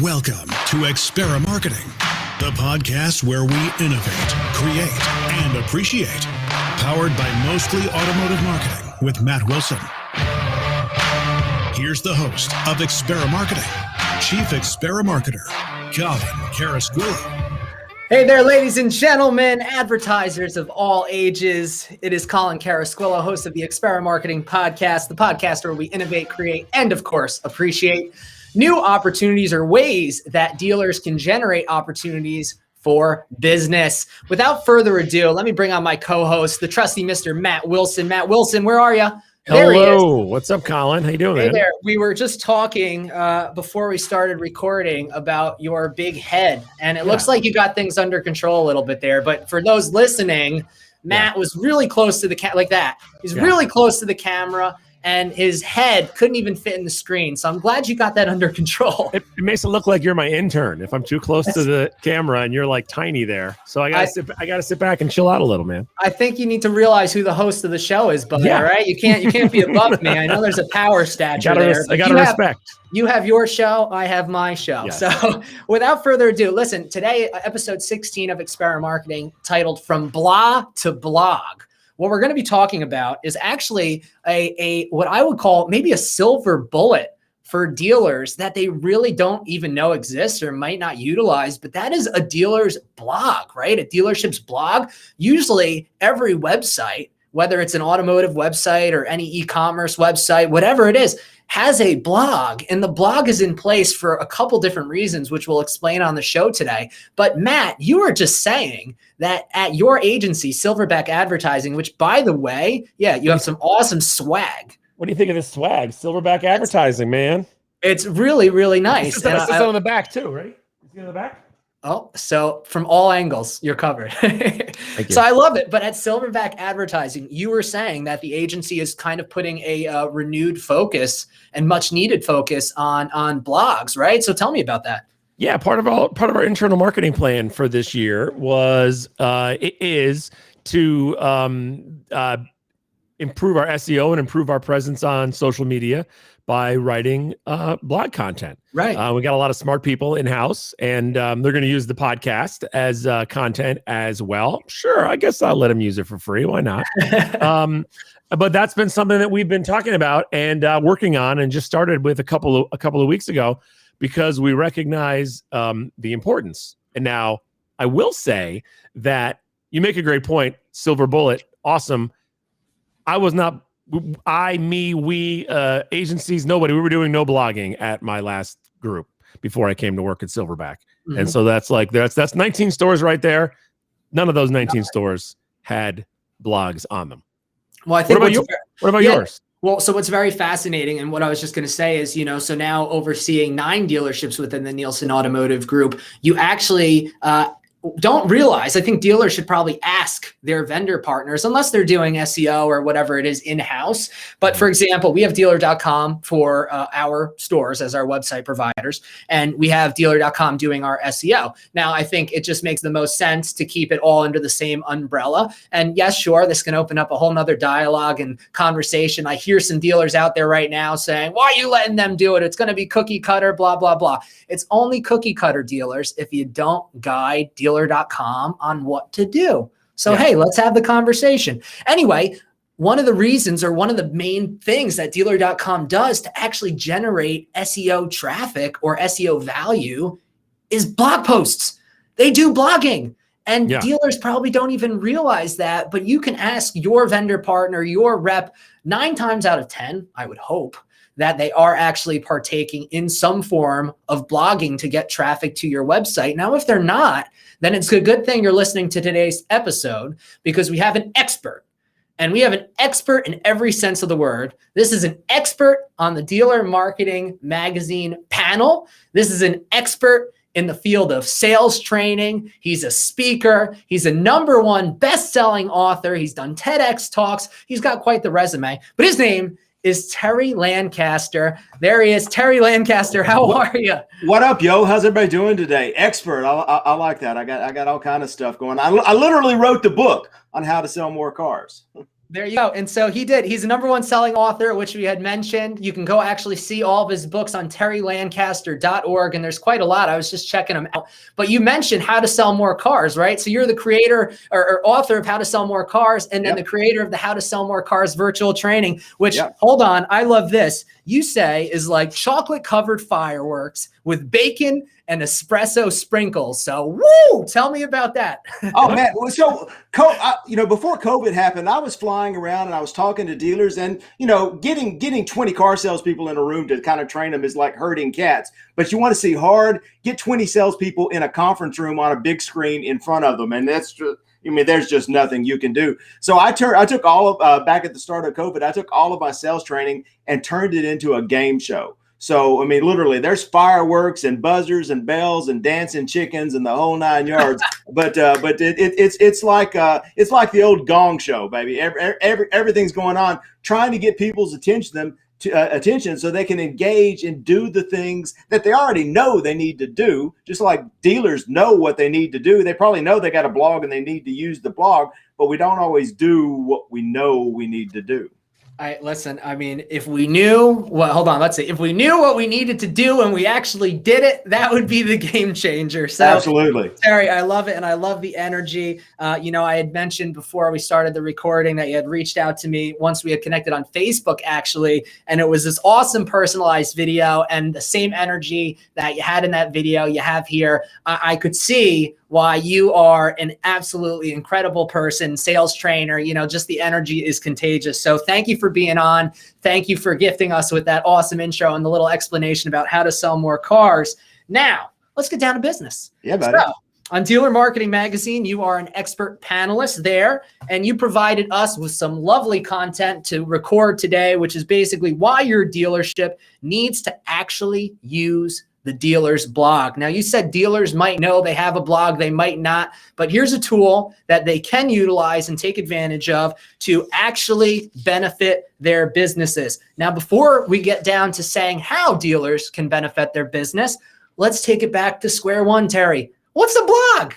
Welcome to Experimarketing, the podcast where we innovate, create, and appreciate. Powered by Mostly Automotive Marketing with Matt Wilson. Here's the host of Experimarketing, Chief Experimarketer, Colin Carasquillo. Hey there, ladies and gentlemen, advertisers of all ages. It is Colin Carasquillo, host of the Experimarketing Podcast, the podcast where we innovate, create, and of course, appreciate new opportunities or ways that dealers can generate opportunities for business. Without further ado, let me bring on my co-host, the trusty Mr. Matt Wilson. Matt Wilson, where are you? Hello. What's up, Colin? How you doing, man? Hey there. We were just talking before we started recording about your big head, and it looks like you got things under control a little bit there. But for those listening, Matt was really close to the like that. He's really close to the camera, and his head couldn't even fit in the screen. So I'm glad you got that under control. It makes it look like you're my intern if I'm too close to the camera and you're like tiny there. So I gotta sit back and chill out a little, man. I think you need to realize who the host of the show is, buddy. All right, you can't be above me. I know there's a power stature there. I gotta respect. You have your show, I have my show. Yes. So without further ado, listen, today, episode 16 of Experimarketing, titled From Blah to Blog. What we're going to be talking about is actually a what I would call maybe a silver bullet for dealers that they really don't even know exists or might not utilize, but that is a dealer's blog, right? A dealership's blog. Usually every website, whether it's an automotive website or any e-commerce website, whatever it is, has a blog, and the blog is in place for a couple different reasons, which we'll explain on the show today. But Matt, you were just saying that at your agency, Silverback Advertising, which by the way, you have some awesome swag. What do you think of this swag? Silverback Advertising, man. It's really, really nice. It's on the back too, right? Is it on the back? Oh, so from all angles, you're covered. So I love it. But at Silverback Advertising, you were saying that the agency is kind of putting a renewed focus and much needed focus on blogs, right? So tell me about that. Yeah, part of our internal marketing plan for this year was it is to improve our SEO and improve our presence on social media by writing blog content. Right. We got a lot of smart people in-house, and they're going to use the podcast as content as well. Sure, I guess I'll let them use it for free. Why not? But that's been something that we've been talking about and working on, and just started with a couple of weeks ago because we recognize the importance. And now I will say that you make a great point. Silver bullet, awesome. We agencies, nobody. We were doing no blogging at my last group before I came to work at Silverback. Mm-hmm. And so that's 19 stores right there. None of those 19 stores had blogs on them. Well, I think what about yours? Well, so what's very fascinating, and what I was just going to say is, so now overseeing 9 dealerships within the Nielsen Automotive Group, you actually don't realize, I think dealers should probably ask their vendor partners, unless they're doing SEO or whatever it is in-house. But for example, we have dealer.com for our stores as our website providers, and we have dealer.com doing our SEO. Now, I think it just makes the most sense to keep it all under the same umbrella. And yes, sure, this can open up a whole nother dialogue and conversation. I hear some dealers out there right now saying, why are you letting them do it? It's going to be cookie cutter, blah, blah, blah. It's only cookie cutter, dealers, if you don't guide dealer.com on what to do. So, hey, let's have the conversation. Anyway, one of the reasons, or one of the main things that dealer.com does to actually generate SEO traffic or SEO value is blog posts. They do blogging. And dealers probably don't even realize that, but you can ask your vendor partner, your rep, 9 times out of 10, I would hope, that they are actually partaking in some form of blogging to get traffic to your website. Now, if they're not, then it's a good thing you're listening to today's episode, because we have an expert, and we have an expert in every sense of the word. This is an expert on the Dealer Marketing Magazine panel. This is an expert in the field of sales training. He's a speaker. He's a #1 best-selling author. He's done TEDx talks. He's got quite the resume, but his name is Terry Lancaster. There he is. Terry Lancaster, how are you? What up, yo? How's everybody doing today? Expert. I like that. I got all kind of stuff going. I literally wrote the book on how to sell more cars. There you go. And so he did. He's the number one selling author, which we had mentioned. You can go actually see all of his books on terrylancaster.org. And there's quite a lot. I was just checking them out. But you mentioned How to Sell More Cars, right? So you're the creator or author of How to Sell More Cars, and then the creator of the How to Sell More Cars virtual training, which, hold on, I love this. You say is like chocolate covered fireworks with bacon and espresso sprinkles. So, woo! Tell me about that. Oh man! So, before COVID happened, I was flying around and I was talking to dealers, and getting 20 car salespeople in a room to kind of train them is like herding cats. But you want to see hard, get 20 salespeople in a conference room on a big screen in front of them, and that's just. There's just nothing you can do. So I took all of back at the start of COVID, I took all of my sales training and turned it into a game show. So, literally there's fireworks and buzzers and bells and dancing chickens and the whole 9 yards. But it's like the old Gong Show, baby. Everything's going on, trying to get people's attention so they can engage and do the things that they already know they need to do. Just like dealers know what they need to do. They probably know they got a blog and they need to use the blog, but we don't always do what we know we need to do. Listen, if we knew if we knew what we needed to do and we actually did it, that would be the game changer. So absolutely. Terry, I love it. And I love the energy. I had mentioned before we started the recording that you had reached out to me once we had connected on Facebook, actually. And it was this awesome personalized video, and the same energy that you had in that video you have here. I could see why you are an absolutely incredible person, sales trainer. Just the energy is contagious. So thank you for being on. Thank you for gifting us with that awesome intro and the little explanation about how to sell more cars. Now, let's get down to business. Yeah, buddy. So, on Dealer Marketing Magazine, you are an expert panelist there, and you provided us with some lovely content to record today, which is basically why your dealership needs to actually use the dealer's blog. Now, you said dealers might know they have a blog, they might not, but here's a tool that they can utilize and take advantage of to actually benefit their businesses. Now, before we get down to saying how dealers can benefit their business, let's take it back to square one, Terry. What's a blog?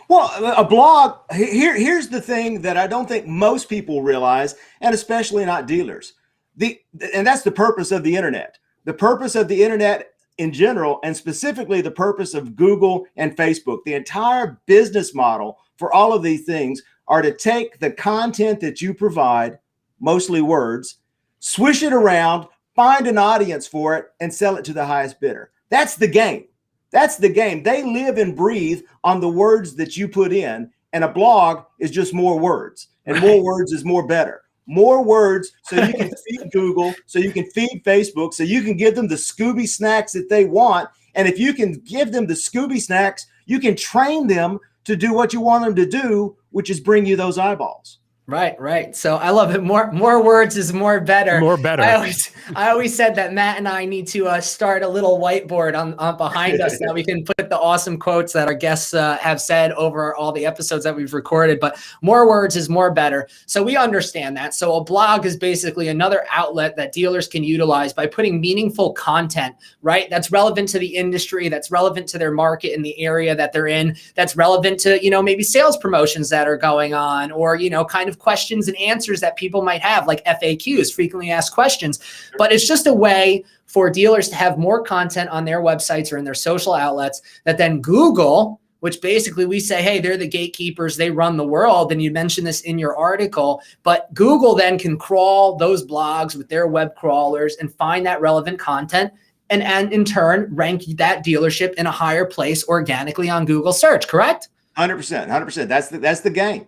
Well, a blog, here's the thing that I don't think most people realize, and especially not dealers. And that's the purpose of the internet. The purpose of the internet in general, and specifically the purpose of Google and Facebook, the entire business model for all of these things are to take the content that you provide, mostly words, swish it around, find an audience for it, and sell it to the highest bidder. That's the game. That's the game. They live and breathe on the words that you put in, and a blog is just more words, and more words is more better. More words so you can feed Google, so you can feed Facebook, so you can give them the Scooby snacks that they want. And if you can give them the Scooby snacks, you can train them to do what you want them to do, which is bring you those eyeballs. Right. So I love it. More words is more better. More better. I always said that Matt and I need to start a little whiteboard on behind us that we can put the awesome quotes that our guests have said over all the episodes that we've recorded. But more words is more better. So we understand that. So a blog is basically another outlet that dealers can utilize by putting meaningful content, right? That's relevant to the industry, that's relevant to their market in the area that they're in, that's relevant to, maybe sales promotions that are going on, or, kind of questions and answers that people might have, like FAQs, frequently asked questions. But it's just a way for dealers to have more content on their websites or in their social outlets that then Google, which basically we say, hey, they're the gatekeepers, they run the world. And you mentioned this in your article, but Google then can crawl those blogs with their web crawlers and find that relevant content and in turn rank that dealership in a higher place organically on Google search, correct? 100%. That's the game.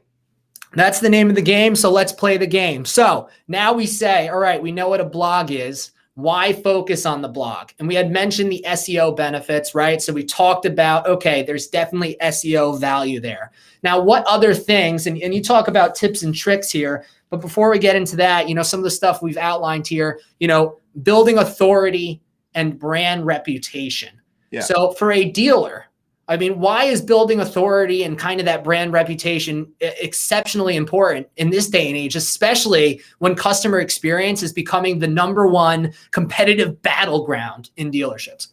That's the name of the game. So let's play the game. So now we say, all right, we know what a blog is. Why focus on the blog? And we had mentioned the SEO benefits, right? So we talked about, okay, there's definitely SEO value there. Now, what other things, and you talk about tips and tricks here, but before we get into that, some of the stuff we've outlined here, building authority and brand reputation. Yeah. So for a dealer, why is building authority and kind of that brand reputation exceptionally important in this day and age, especially when customer experience is becoming the number one competitive battleground in dealerships?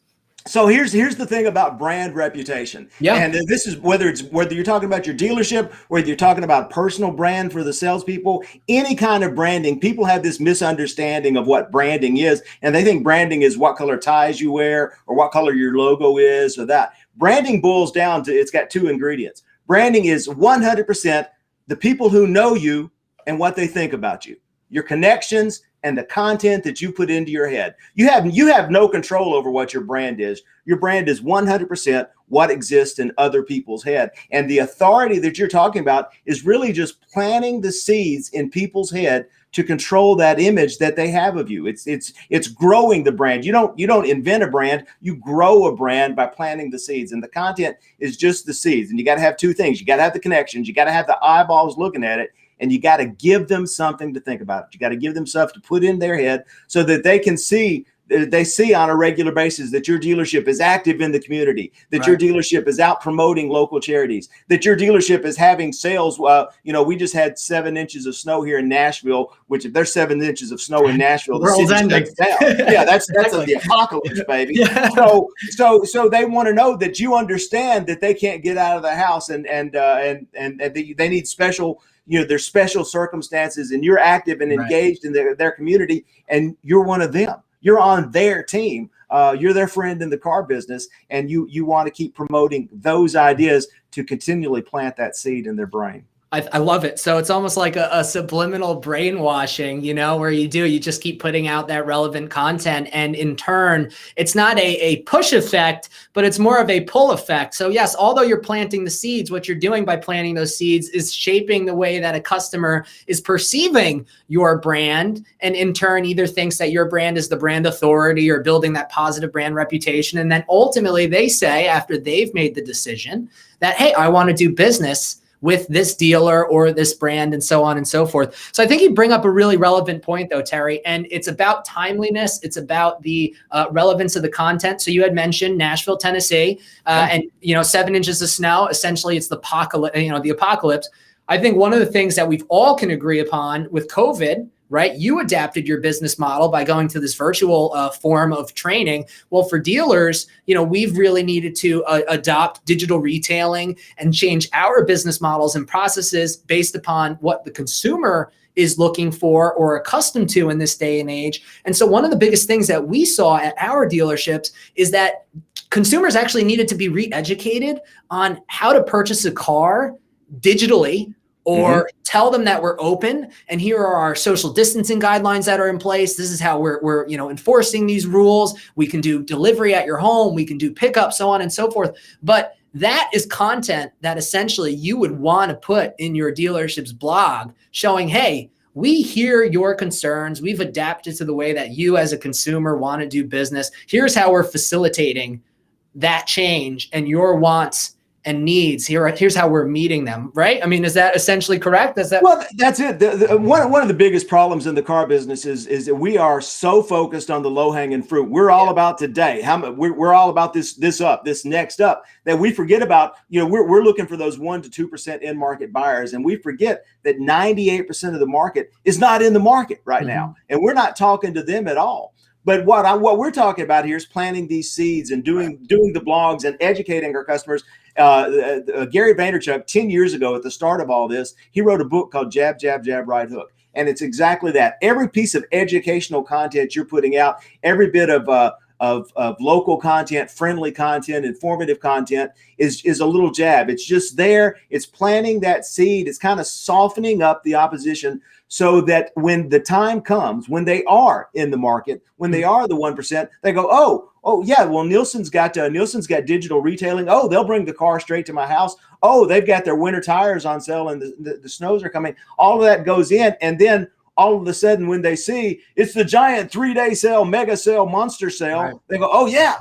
So here's the thing about brand reputation. Yeah. And this is whether you're talking about your dealership, whether you're talking about personal brand for the salespeople, any kind of branding, people have this misunderstanding of what branding is. And they think branding is what color ties you wear or what color your logo is or that. Branding boils down to, it's got two ingredients. Branding is 100% the people who know you and what they think about you, your connections, and the content that you put into your head. You have no control over what your brand is. Your brand is 100% what exists in other people's head. And the authority that you're talking about is really just planting the seeds in people's head to control that image that they have of you. It's growing the brand. You don't invent a brand, you grow a brand by planting the seeds. And the content is just the seeds. And you got to have two things. You got to have the connections, you got to have the eyeballs looking at it, and you got to give them something to think about. You got to give them stuff to put in their head so that they can see, they see on a regular basis that your dealership is active in the community, that your dealership is out promoting local charities, that your dealership is having sales. We just had 7 inches of snow here in Nashville, which if there's 7 inches of snow in Nashville, the city shuts down. Yeah, that's the apocalypse, baby. Yeah. So they want to know that you understand that they can't get out of the house and they need special, there's special circumstances, and you're active and engaged in their community, and you're one of them. You're on their team. You're their friend in the car business, and you want to keep promoting those ideas to continually plant that seed in their brain. I love it. So it's almost like a subliminal brainwashing, where you just keep putting out that relevant content. And in turn, it's not a push effect, but it's more of a pull effect. So yes, although you're planting the seeds, what you're doing by planting those seeds is shaping the way that a customer is perceiving your brand. And in turn, either thinks that your brand is the brand authority or building that positive brand reputation. And then ultimately they say, after they've made the decision that, hey, I want to do business with this dealer or this brand and so on and so forth. So I think you bring up a really relevant point though, Terry, and it's about timeliness. It's about the relevance of the content. So you had mentioned Nashville, Tennessee, and 7 inches of snow. Essentially it's the apocalypse. I think one of the things that we've all can agree upon with COVID, right? You adapted your business model by going to this virtual form of training. Well, for dealers, we've really needed to adopt digital retailing and change our business models and processes based upon what the consumer is looking for or accustomed to in this day and age. And so one of the biggest things that we saw at our dealerships is that consumers actually needed to be re-educated on how to purchase a car digitally, or tell them that we're open and here are our social distancing guidelines that are in place. This is how we're enforcing these rules. We can do delivery at your home. We can do pickup, so on and so forth. But that is content that essentially you would want to put in your dealership's blog showing, hey, we hear your concerns. We've adapted to the way that you as a consumer want to do business. Here's how we're facilitating that change and your wants and needs. Here's how we're meeting them, right? I mean, is that essentially correct? Well, that's it. One of the biggest problems in the car business is that we are so focused on the low-hanging fruit. We're all about today. We're all about this next up, that we forget about, we're looking for those 1% to 2% in market buyers. And we forget that 98% of the market is not in the market right now. And we're not talking to them at all. But what we're talking about here is planting these seeds and doing the blogs and educating our customers. Gary Vaynerchuk, 10 years ago at the start of all this, he wrote a book called Jab, Jab, Jab, Right Hook. And it's exactly that. Every piece of educational content you're putting out, every bit of local content, friendly content, informative content is a little jab. It's just there. It's planting that seed. It's kind of softening up the opposition so that when the time comes, when they are in the market, when they are the 1%, they go, oh yeah, well, Nielsen's got digital retailing. Oh, they'll bring the car straight to my house. Oh, they've got their winter tires on sale and the snows are coming. All of that goes in, and then all of a sudden, when they see it's the giant 3-day sale, mega sale, monster sale, they go, oh yeah,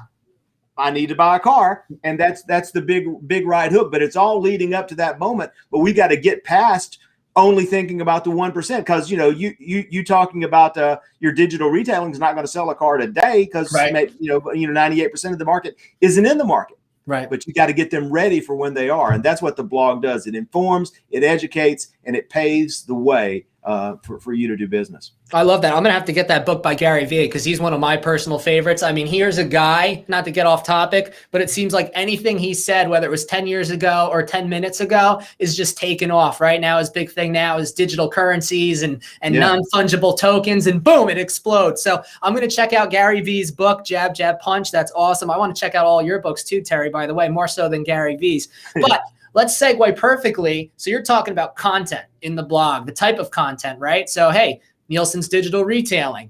I need to buy a car. And that's the big right hook. But it's all leading up to that moment. But we got to get past only thinking about the 1%, because you talking about your digital retailing is not going to sell a car today because 98% of the market isn't in the market. Right. But you got to get them ready for when they are. And that's what the blog does. It informs, it educates, and it paves the way for you to do business. I love that. I'm going to have to get that book by Gary Vee because he's one of my personal favorites. I mean, here's a guy, not to get off topic, but it seems like anything he said, whether it was 10 years ago or 10 minutes ago, is just taken off. Right now, his big thing now is digital currencies and non-fungible tokens, and boom, it explodes. So I'm going to check out Gary Vee's book, Jab, Jab, Punch. That's awesome. I want to check out all your books too, Terry, by the way, more so than Gary Vee's. But let's segue perfectly. So you're talking about content in the blog, the type of content, right? So, hey, Nielsen's digital retailing,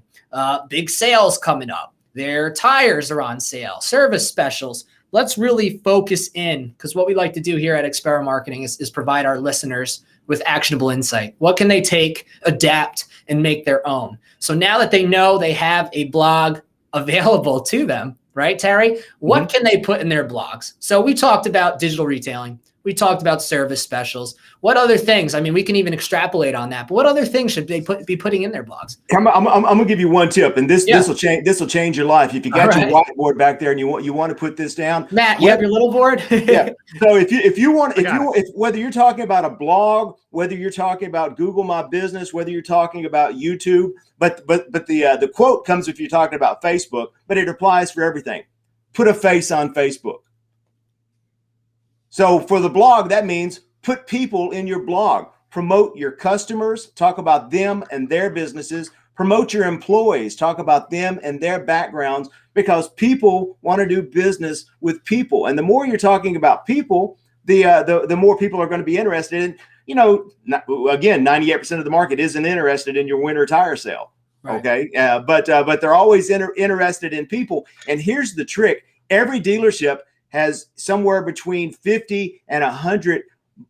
big sales coming up. Their tires are on sale, service specials. Let's really focus in, because what we like to do here at Experimarketing is provide our listeners with actionable insight. What can they take, adapt, and make their own? So now that they know they have a blog available to them, right, Terry? What can they put in their blogs? So we talked about digital retailing. We talked about service specials. What other things? I mean, we can even extrapolate on that. But what other things should they be putting in their blogs? I'm gonna give you one tip, and this will change. This will change your life. If you got your whiteboard back there and you want to put this down, Matt, you have your little board. Yeah. So whether you're talking about a blog, whether you're talking about Google My Business, whether you're talking about YouTube, but the quote comes if you're talking about Facebook, but it applies for everything. Put a face on Facebook. So for the blog, that means put people in your blog, promote your customers, talk about them and their businesses, promote your employees, talk about them and their backgrounds, because people want to do business with people. And the more you're talking about people, the more people are going to be interested in, again, 98% of the market isn't interested in your winter tire sale. Right. Okay. But they're always interested in people. And here's the trick. Every dealership has somewhere between 50 and 100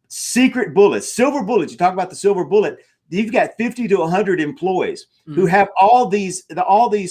secret bullets, silver bullets. You talk about the silver bullet. You've got 50 to 100 employees who have all these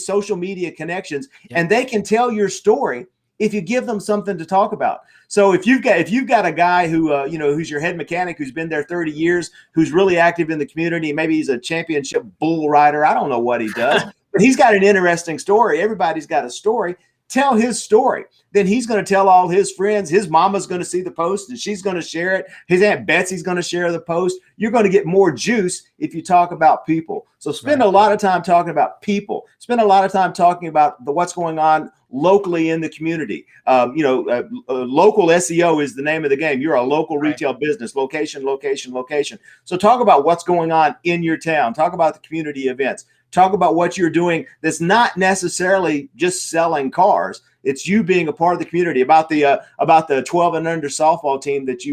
social media connections, and they can tell your story if you give them something to talk about. So if you've got a guy who who's your head mechanic, who's been there 30 years, who's really active in the community, maybe he's a championship bull rider. I don't know what he does, but he's got an interesting story. Everybody's got a story. Tell his story. Then he's going to tell all his friends. His mama's going to see the post and she's going to share it. His Aunt Betsy's going to share the post. You're going to get more juice if you talk about people. So spend a lot of time talking about people. Spend a lot of time talking about what's going on locally in the community. Local SEO is the name of the game. You're a local retail business, location, location, location. So talk about what's going on in your town. Talk about the community events. Talk about what you're doing that's not necessarily just selling cars. It's you being a part of the community. About the 12 and under softball team that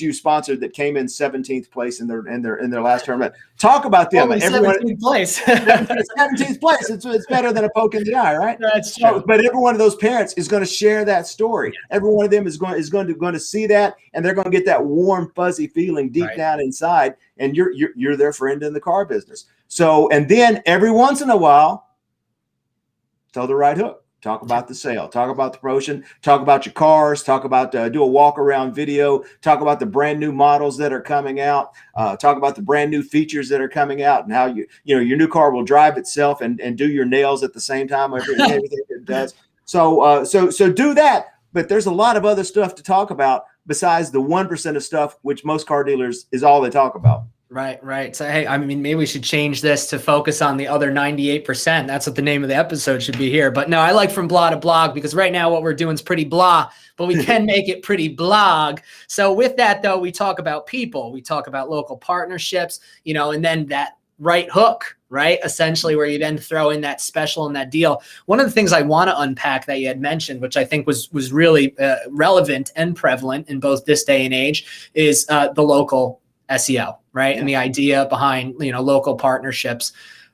you sponsored that came in 17th place in their last tournament. Talk about them. 17th place. 17th place. It's better than a poke in the eye, right? That's true. But every one of those parents is going to share that story. Every one of them is going to see that, and they're going to get that warm, fuzzy feeling deep down inside. And you're their friend in the car business. So, and then every once in a while, tell the right hook. Talk about the sale. Talk about the promotion. Talk about your cars. Talk about do a walk around video. Talk about the brand new models that are coming out. Talk about the brand new features that are coming out and how your new car will drive itself and do your nails at the same time. Everything it does. So do that. But there's a lot of other stuff to talk about besides the 1% of stuff which most car dealers is all they talk about. Right. So, hey, I mean, maybe we should change this to focus on the other 98%. That's what the name of the episode should be here. But no, I like from blah to blog, because right now what we're doing is pretty blah, but we can make it pretty blog. So with that, though, we talk about people, we talk about local partnerships, and then that right hook, right? Essentially where you then throw in that special and that deal. One of the things I want to unpack that you had mentioned, which I think was really relevant and prevalent in both this day and age, is the local SEO, right? And the idea behind, local partnerships.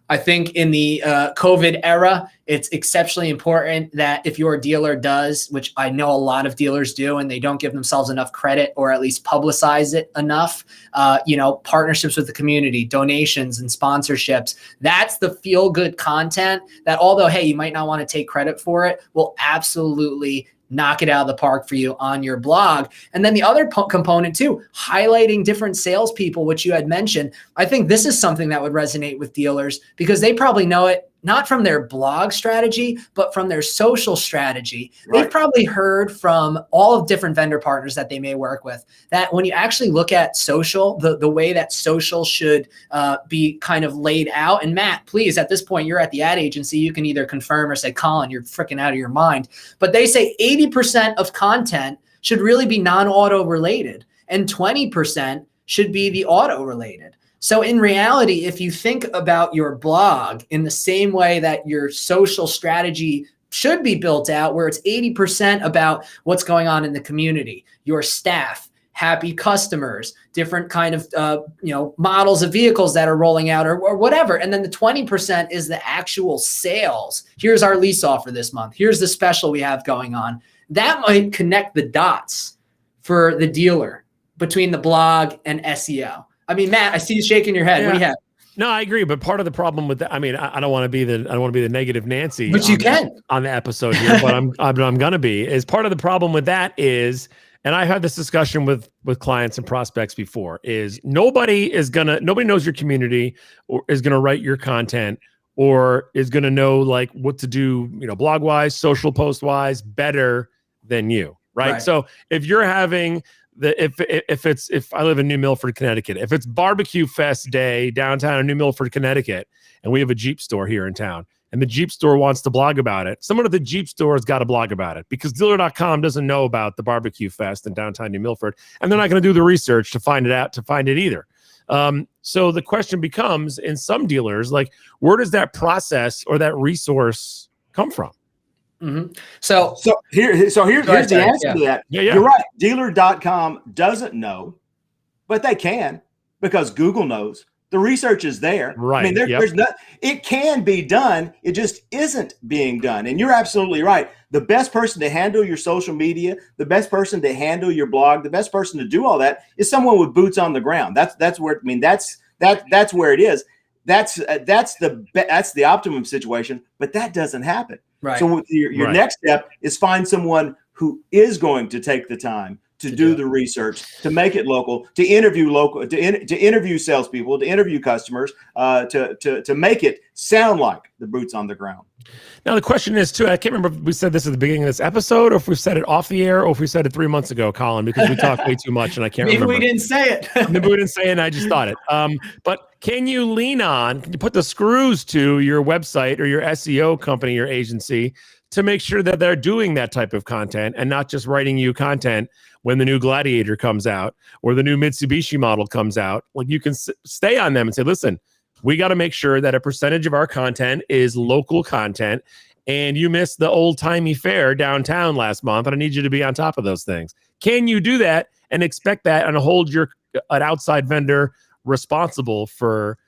I think in the COVID era, it's exceptionally important that if your dealer does, which I know a lot of dealers do, and they don't give themselves enough credit or at least publicize it enough, partnerships with the community, donations and sponsorships. That's the feel-good content that, although, hey, you might not want to take credit for it, will absolutely knock it out of the park for you on your blog. And then the other component too, highlighting different salespeople, which you had mentioned. I think this is something that would resonate with dealers because they probably know it not from their blog strategy, but from their social strategy. Right. They've probably heard from all of different vendor partners that they may work with that when you actually look at social, the way that social should be kind of laid out. And Matt, please, at this point, you're at the ad agency. You can either confirm or say, Colin, you're freaking out of your mind. But they say 80% of content should really be non-auto related and 20% should be the auto related. So in reality, if you think about your blog in the same way that your social strategy should be built out, where it's 80% about what's going on in the community, your staff, happy customers, different kind of models of vehicles that are rolling out or whatever. And then the 20% is the actual sales. Here's our lease offer this month. Here's the special we have going on. That might connect the dots for the dealer between the blog and SEO. I mean, Matt, I see you shaking your head. Yeah. What do you have? No, I agree. But part of the problem with that, I mean, I don't want to be the negative Nancy, but you can on the episode here, but I'm going to be. Is part of the problem with that is, and I had this discussion with clients and prospects before, is nobody knows your community or is going to write your content or is going to know like what to do, blog wise, social post wise better than you. Right. So if you're having if I live in New Milford, Connecticut, if it's barbecue fest day downtown in New Milford, Connecticut, and we have a Jeep store here in town, and the Jeep store wants to blog about it, someone at the Jeep store has got to blog about it because dealer.com doesn't know about the barbecue fest in downtown New Milford, and they're not going to do the research to find it either. So the question becomes, in some dealers, like, where does that process or that resource come from? Mm-hmm. So here's the answer to that. Yeah. You're right. Dealer.com doesn't know, but they can because Google knows. The research is there. Right. I mean, there's not. It can be done. It just isn't being done. And you're absolutely right. The best person to handle your social media, the best person to handle your blog, the best person to do all that is someone with boots on the ground. That's where that's where it is. That's the optimum situation, but that doesn't happen. Right. So your next step is find someone who is going to take the time to do the research, to make it local, to interview to interview salespeople, to interview customers, to make it sound like the boots on the ground. Now the question is too, I can't remember if we said this at the beginning of this episode or if we said it off the air or if we said it 3 months ago, Colin, because we talked way too much and I can't remember. Maybe we didn't say it. Maybe we didn't say it and I just thought it. But can you put the screws to your website or your SEO company, your agency, to make sure that they're doing that type of content and not just writing you content when the new Gladiator comes out or the new Mitsubishi model comes out? Like, you can stay on them and say, listen, we got to make sure that a percentage of our content is local content, and you missed the old-timey fair downtown last month, and I need you to be on top of those things. Can you do that and expect that and hold an outside vendor responsible for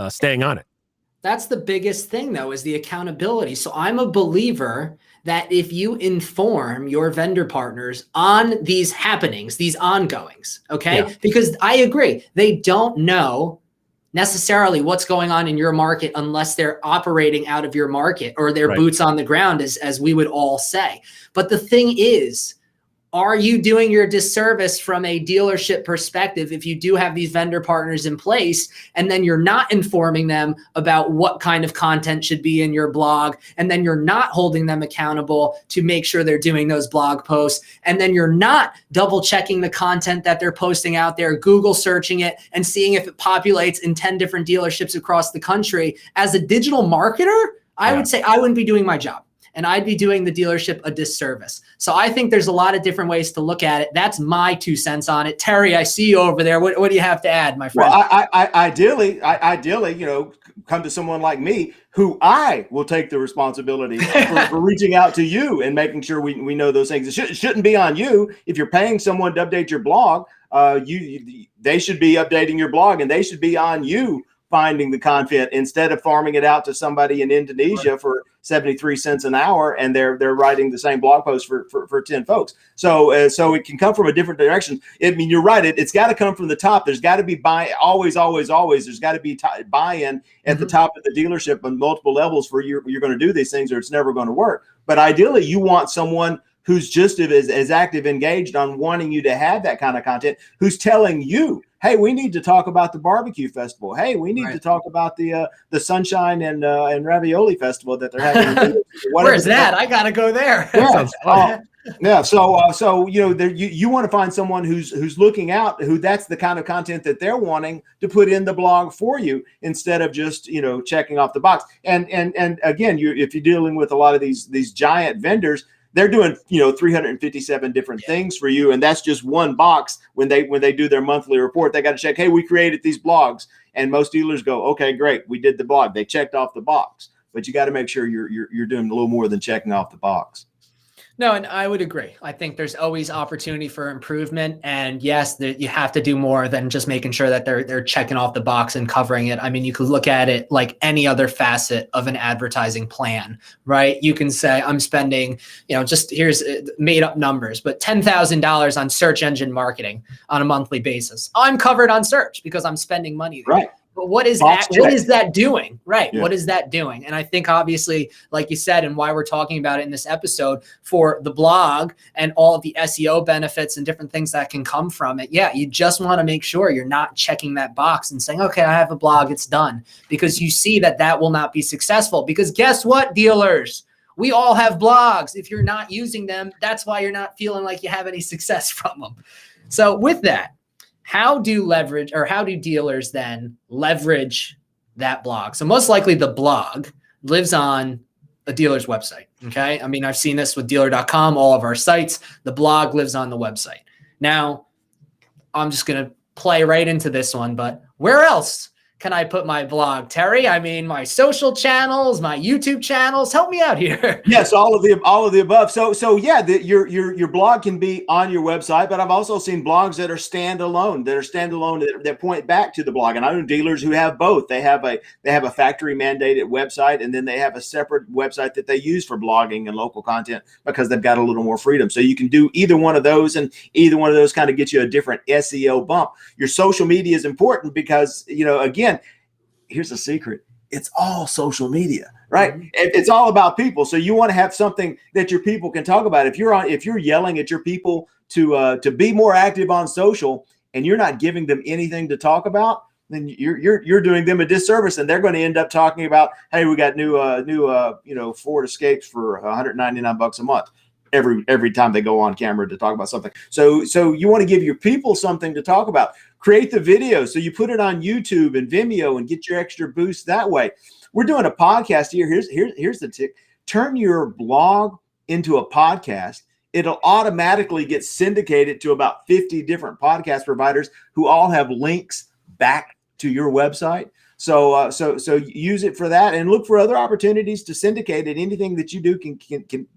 staying on it? That's the biggest thing, though, is the accountability. So I'm a believer that if you inform your vendor partners on these happenings, these ongoings, okay? Yeah. Because I agree, they don't know necessarily what's going on in your market unless they're operating out of your market or their boots on the ground, as we would all say. But the thing is, are you doing your disservice from a dealership perspective if you do have these vendor partners in place and then you're not informing them about what kind of content should be in your blog, and then you're not holding them accountable to make sure they're doing those blog posts, and then you're not double checking the content that they're posting out there, Google searching it and seeing if it populates in 10 different dealerships across the country? As a digital marketer, I would say I wouldn't be doing my job. And I'd be doing the dealership a disservice. So I think there's a lot of different ways to look at it. That's my 2 cents on it. Terry, I see you over there. What do you have to add, my friend? Well, I ideally, come to someone like me who I will take the responsibility for reaching out to you and making sure we know those things. It shouldn't be on you. If you're paying someone to update your blog, they should be updating your blog, and they should be on you finding the content instead of farming it out to somebody in Indonesia for 73 cents an hour, and they're writing the same blog post for 10 folks. So it can come from a different direction. I mean, you're right. It's got to come from the top. There's got to be always. There's got to be buy-in at the top of the dealership on multiple levels for you're going to do these things, or it's never going to work. But ideally, you want someone who's just as active, engaged on wanting you to have that kind of content, who's telling you Hey, we need to talk about the barbecue festival. Hey, we need Right. to talk about the Sunshine and Ravioli festival that they're having. Where's that? I gotta go there. Yeah. Sounds fun. Yeah. So you want to find someone who's looking out, who that's the kind of content that they're wanting to put in the blog for you, instead of just checking off the box. And again, if you're dealing with a lot of these giant vendors, they're doing 357 different things for you, and that's just one box. When they do their monthly report, they got to check, hey, we created these blogs, and most dealers go, okay, great, we did the blog. They checked off the box, but you got to make sure you're doing a little more than checking off the box. No, and I would agree. I think there's always opportunity for improvement, and yes, you have to do more than just making sure that they're checking off the box and covering it. I mean, you could look at it like any other facet of an advertising plan, right? You can say, I'm spending, just here's made up numbers, but $10,000 on search engine marketing on a monthly basis. I'm covered on search because I'm spending money there. Right. But what is that doing? Right. Yeah. What is that doing? And I think obviously, like you said, and why we're talking about it in this episode, for the blog and all of the SEO benefits and different things that can come from it. Yeah. You just want to make sure you're not checking that box and saying, okay, I have a blog, it's done, because you see that will not be successful. Because guess what, dealers? We all have blogs. If you're not using them, that's why you're not feeling like you have any success from them. So with that, how do dealers then leverage that blog? So most likely the blog lives on a dealer's website. Okay. I mean, I've seen this with dealer.com, all of our sites, the blog lives on the website. Now I'm just going to play right into this one, but where else can I put my blog, Terry? I mean, my social channels, my YouTube channels. Help me out here. Yes, all of the above. So yeah, your blog can be on your website, but I've also seen blogs that are standalone, that point back to the blog. And I know dealers who have both. They have a factory mandated website, and then they have a separate website that they use for blogging and local content, because they've got a little more freedom. So you can do either one of those, and either one of those kind of gets you a different SEO bump. Your social media is important because, again, here's a secret. It's all social media, right? Mm-hmm. It's all about people. So you want to have something that your people can talk about. If you're yelling at your people to be more active on social, and you're not giving them anything to talk about, then you're doing them a disservice, and they're going to end up talking about, hey, we got new Ford Escapes for $199 a month. Every time they go on camera to talk about something. So you want to give your people something to talk about. Create the video. So you put it on YouTube and Vimeo and get your extra boost that way. We're doing a podcast here. Here's the tip. Turn your blog into a podcast. It'll automatically get syndicated to about 50 different podcast providers who all have links back to your website. So use it for that, and look for other opportunities to syndicate it. Anything that you do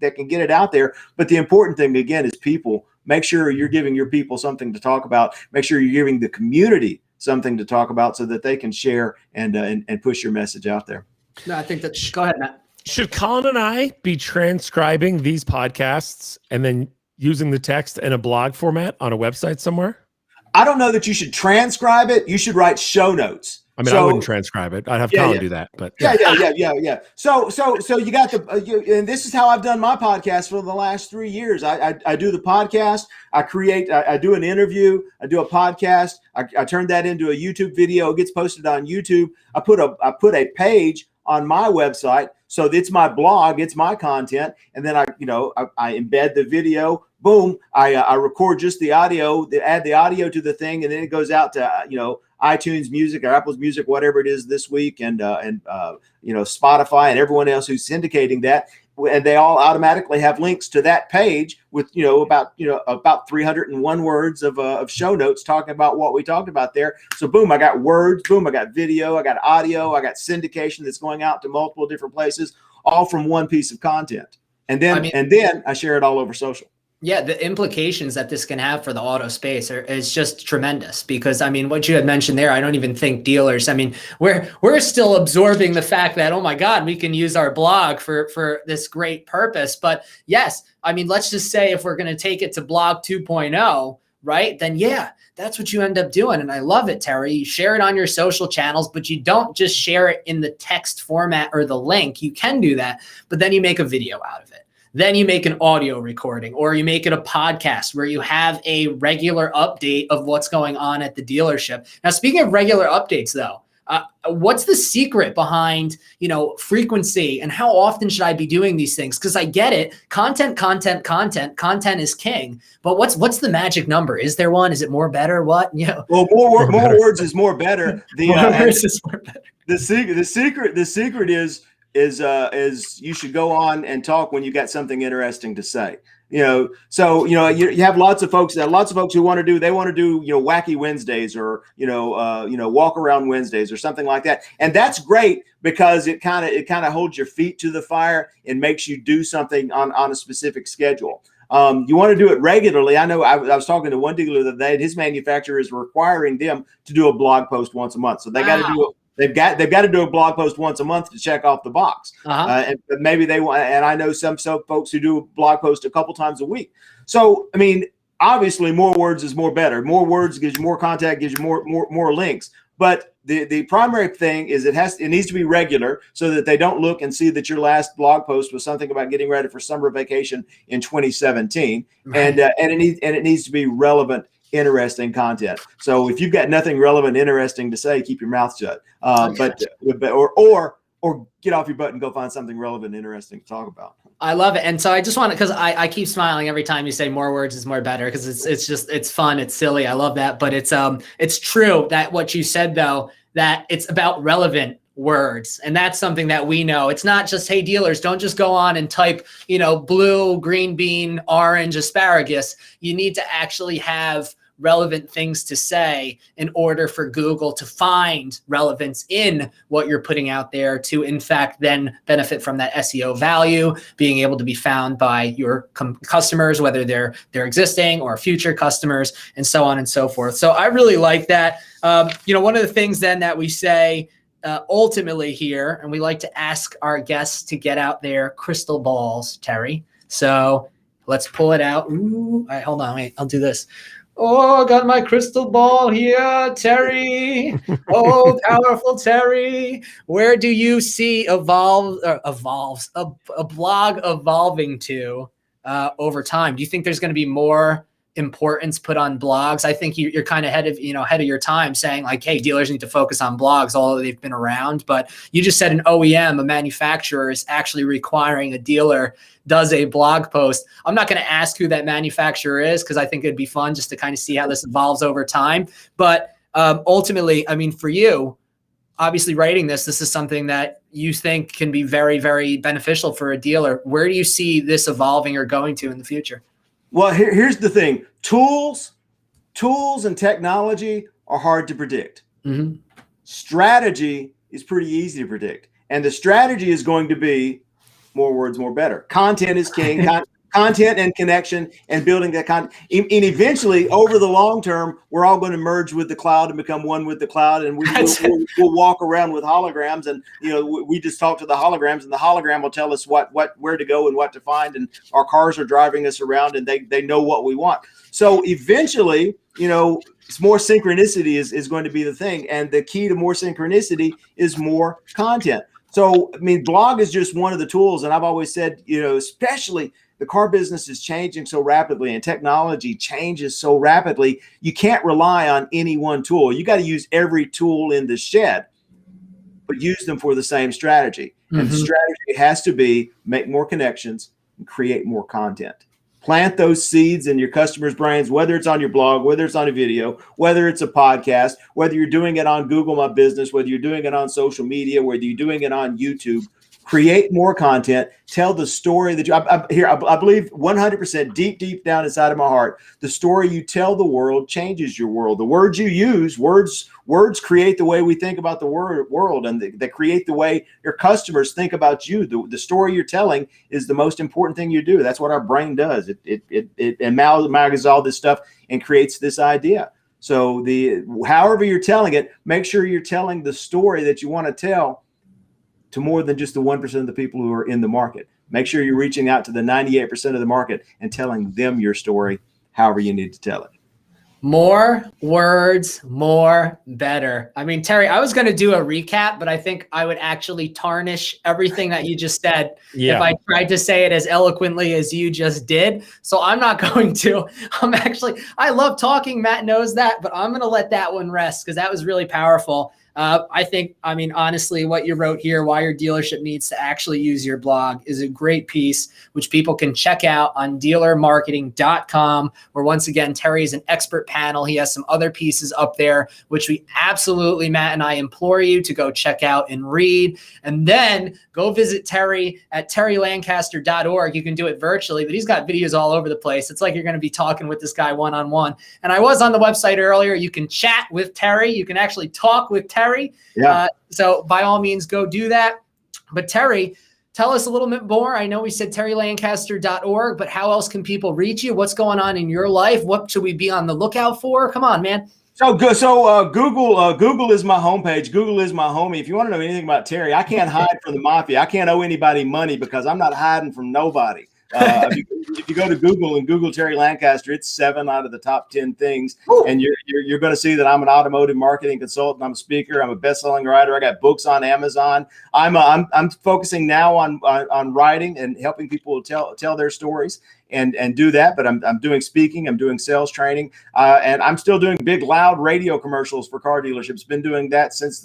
that can get it out there. But the important thing, again, is people. Make sure you're giving your people something to talk about. Make sure you're giving the community something to talk about, so that they can share and push your message out there. No, I think that's. Go ahead, Matt. Should Colin and I be transcribing these podcasts and then using the text in a blog format on a website somewhere? I don't know that you should transcribe it. You should write show notes. I mean, I wouldn't transcribe it. I'd have Colin do that. But yeah. So you got and this is how I've done my podcast for the last 3 years. I do the podcast. I do an interview. I do a podcast. I turn that into a YouTube video. It gets posted on YouTube. I put a page on my website. So it's my blog, it's my content. And then I embed the video. Boom. I record just the audio, add the audio to the thing, and then it goes out to, iTunes Music or Apple's Music, whatever it is this week, and Spotify and everyone else who's syndicating that, and they all automatically have links to that page with about 301 words of show notes talking about what we talked about there. So boom, I got words, boom, I got video, I got audio, I got syndication that's going out to multiple different places, all from one piece of content, and then I share it all over social. Yeah, the implications that this can have for the auto space is just tremendous, because, I mean, what you had mentioned there, I don't even think dealers, I mean, we're still absorbing the fact that, oh my God, we can use our blog for this great purpose. But yes, I mean, let's just say if we're going to take it to blog 2.0, right, then yeah, that's what you end up doing. And I love it, Terry. You share it on your social channels, but you don't just share it in the text format or the link. You can do that, but then you make a video out of it. Then you make an audio recording, or you make it a podcast where you have a regular update of what's going on at the dealership. Now, speaking of regular updates though, what's the secret behind, frequency, and how often should I be doing these things? Because I get it. Content is king. But what's the magic number? Is there one? Is it more better? What? Well, more words is more better. More words is more better. The secret is you should go on and talk when you got something interesting to say. You have lots of folks who want to do wacky Wednesdays or walk around Wednesdays or something like that, and that's great because it kind of holds your feet to the fire and makes you do something on a specific schedule. You want to do it regularly. I know I was talking to one dealer the other day, and his manufacturer is requiring them to do a blog post once a month, so they got to do it. They've got to do a blog post once a month to check off the box. And maybe they want, and I know some folks who do a blog post a couple times a week. So, I mean, obviously more words is more better. More words gives you more contact, gives you more links. But the primary thing is it needs to be regular so that they don't look and see that your last blog post was something about getting ready for summer vacation in 2017. Right. And it needs to be relevant, interesting content. So if you've got nothing relevant, interesting to say, keep your mouth shut. Or get off your butt and go find something relevant, interesting to talk about. I love it. And so I just want to, because I keep smiling every time you say more words is more better, because it's fun, it's silly. I love that. But it's true that what you said though, that it's about relevant words. And that's something that we know. It's not just, hey, dealers, don't just go on and type, blue, green bean, orange, asparagus. You need to actually have relevant things to say in order for Google to find relevance in what you're putting out there to, in fact, then benefit from that SEO value, being able to be found by your customers, whether they're existing or future customers, and so on and so forth. So I really like that. One of the things then that we say ultimately here, and we like to ask our guests to get out their crystal balls, Terry. So let's pull it out. Ooh, all right, hold on, wait, I'll do this. Oh, I got my crystal ball here, Terry. Oh, powerful Terry. Where do you see a blog evolving to over time? Do you think there's going to be more importance put on blogs? I think you're kind of ahead of your time, saying like, hey, dealers need to focus on blogs, although they've been around. But you just said an OEM, a manufacturer, is actually requiring a dealer does a blog post. I'm not going to ask who that manufacturer is, because I think it'd be fun just to kind of see how this evolves over time. But ultimately, I mean, for you, obviously writing this is something that you think can be very, very beneficial for a dealer. Where do you see this evolving or going to in the future? Well, here's the thing. Tools and technology are hard to predict. Mm-hmm. Strategy is pretty easy to predict. And the strategy is going to be more words, more better. Content is king. Content and connection and building that content. And eventually, over the long term, we're all going to merge with the cloud and become one with the cloud. And we'll walk around with holograms. And, we just talk to the holograms, and the hologram will tell us where to go and what to find. And our cars are driving us around, and they know what we want. So eventually, it's more synchronicity is going to be the thing. And the key to more synchronicity is more content. So, I mean, blog is just one of the tools. And I've always said, especially the car business is changing so rapidly and technology changes so rapidly. You can't rely on any one tool. You got to use every tool in the shed, but use them for the same strategy. Mm-hmm. And the strategy has to be make more connections and create more content. Plant those seeds in your customers' brains, whether it's on your blog, whether it's on a video, whether it's a podcast, whether you're doing it on Google My Business, whether you're doing it on social media, whether you're doing it on YouTube. Create more content. Tell the story that I believe 100% deep down inside of my heart, the story you tell the world changes your world. The words you use, words create the way we think about the world, and they create the way your customers think about you. The story you're telling is the most important thing you do. That's what our brain does. It amalgamates all this stuff and creates this idea. So however you're telling it, make sure you're telling the story that you want to tell to more than just the 1% of the people who are in the market. Make sure you're reaching out to the 98% of the market and telling them your story, however you need to tell it. More words, more better. I mean, Terry, I was going to do a recap, but I think I would actually tarnish everything that you just said if I tried to say it as eloquently as you just did. So I'm not going to. I love talking. Matt knows that, but I'm going to let that one rest because that was really powerful. I mean, honestly, what you wrote here, why your dealership needs to actually use your blog, is a great piece, which people can check out on dealermarketing.com, where once again, Terry is an expert panel. He has some other pieces up there, which we absolutely, Matt and I implore you to go check out and read. And then go visit Terry at terrylancaster.org. You can do it virtually, but he's got videos all over the place. It's like you're going to be talking with this guy one-on-one. And I was on the website earlier. You can chat with Terry. You can actually talk with Terry. Yeah. So by all means, go do that. But Terry, tell us a little bit more. I know we said terrylancaster.org, but how else can people reach you? What's going on in your life? What should we be on the lookout for? Come on, man. So good. So Google is my homepage. Google is my homie. If you want to know anything about Terry, I can't hide from the mafia. I can't owe anybody money because I'm not hiding from nobody. If you go to Google and Google Terry Lancaster, it's 7 out of the top 10 things. Ooh. And you're going to see that I'm an automotive marketing consultant. I'm a speaker. I'm a best-selling writer. I got books on Amazon. I'm focusing now on writing and helping people tell their stories and do that. But I'm doing speaking. I'm doing sales training, and I'm still doing big, loud radio commercials for car dealerships. Been doing that since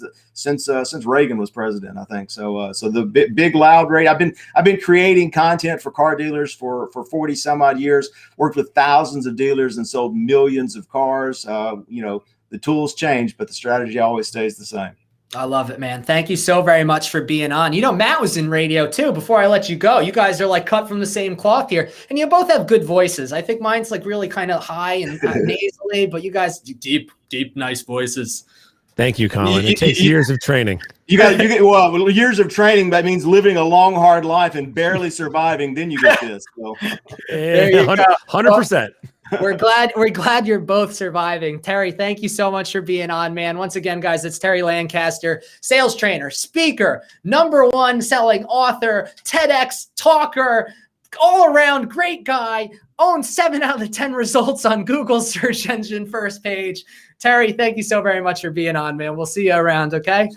Reagan was president, I think. So the big, loud radio. I've been creating content for car dealers for 40 some odd years. Worked with thousands of dealers and sold millions of cars. The tools change, but the strategy always stays the same. I love it, man. Thank you so very much for being on. Matt was in radio too. Before I let you go, you guys are like cut from the same cloth here, and you both have good voices. I think mine's like really kind of high and nasally, but you guys deep, nice voices. Thank you, Colin. It takes years of training. You get years of training. That means living a long, hard life and barely surviving. Then you get this. So. There you 100%. We're glad you're both surviving. Terry, thank you so much for being on, man. Once again, guys, it's Terry Lancaster, sales trainer, speaker, #1 selling author, TEDx talker, all around great guy, owns 7 out of the 10 results on Google's search engine first page. Terry, thank you so very much for being on, man. We'll see you around, okay?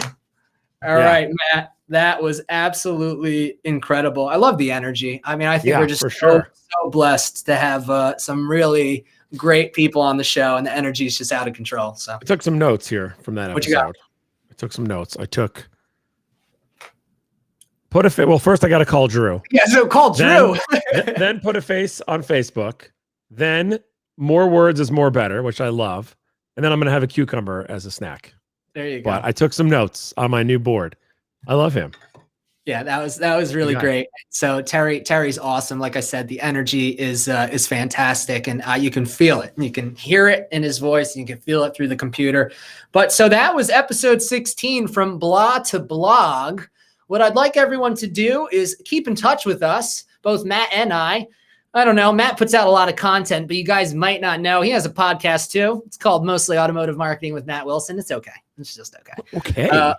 All right, Matt. That was absolutely incredible. I love the energy. I mean, I think we're just so blessed to have some really great people on the show, and the energy is just out of control. So I took some notes here from that episode. What you got? I took some notes. Well, first I got to call Drew. Yeah, so call Drew. Then put a face on Facebook. Then more words is more better, which I love. And then I'm going to have a cucumber as a snack. There you go. But I took some notes on my new board. I love him. Yeah, that was really great. So Terry's awesome. Like I said, the energy is fantastic, and you can feel it. You can hear it in his voice, and you can feel it through the computer. But so that was episode 16 from Blah to Blog. What I'd like everyone to do is keep in touch with us, both Matt and I. I don't know. Matt puts out a lot of content, but you guys might not know he has a podcast too. It's called Mostly Automotive Marketing with Matt Wilson. It's okay. It's just okay. Okay. All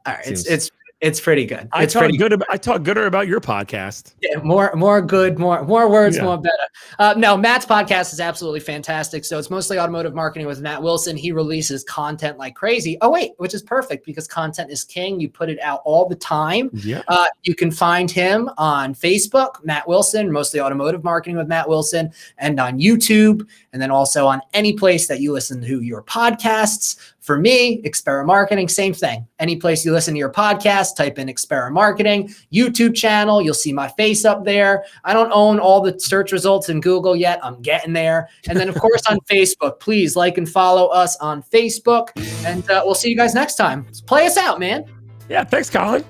right. It's pretty good. I talk gooder about your podcast. Yeah, more good, more words, more better. No, Matt's podcast is absolutely fantastic. So it's Mostly Automotive Marketing with Matt Wilson. He releases content like crazy. Oh wait, which is perfect because content is king. You put it out all the time. Yeah. You can find him on Facebook, Matt Wilson, Mostly Automotive Marketing with Matt Wilson, and on YouTube, and then also on any place that you listen to your podcasts. For me, Experimarketing, same thing. Any place you listen to your podcast, type in Experimarketing, YouTube channel. You'll see my face up there. I don't own all the search results in Google yet. I'm getting there. And then, of course, on Facebook, please like and follow us on Facebook. And we'll see you guys next time. Play us out, man. Yeah, thanks, Colin.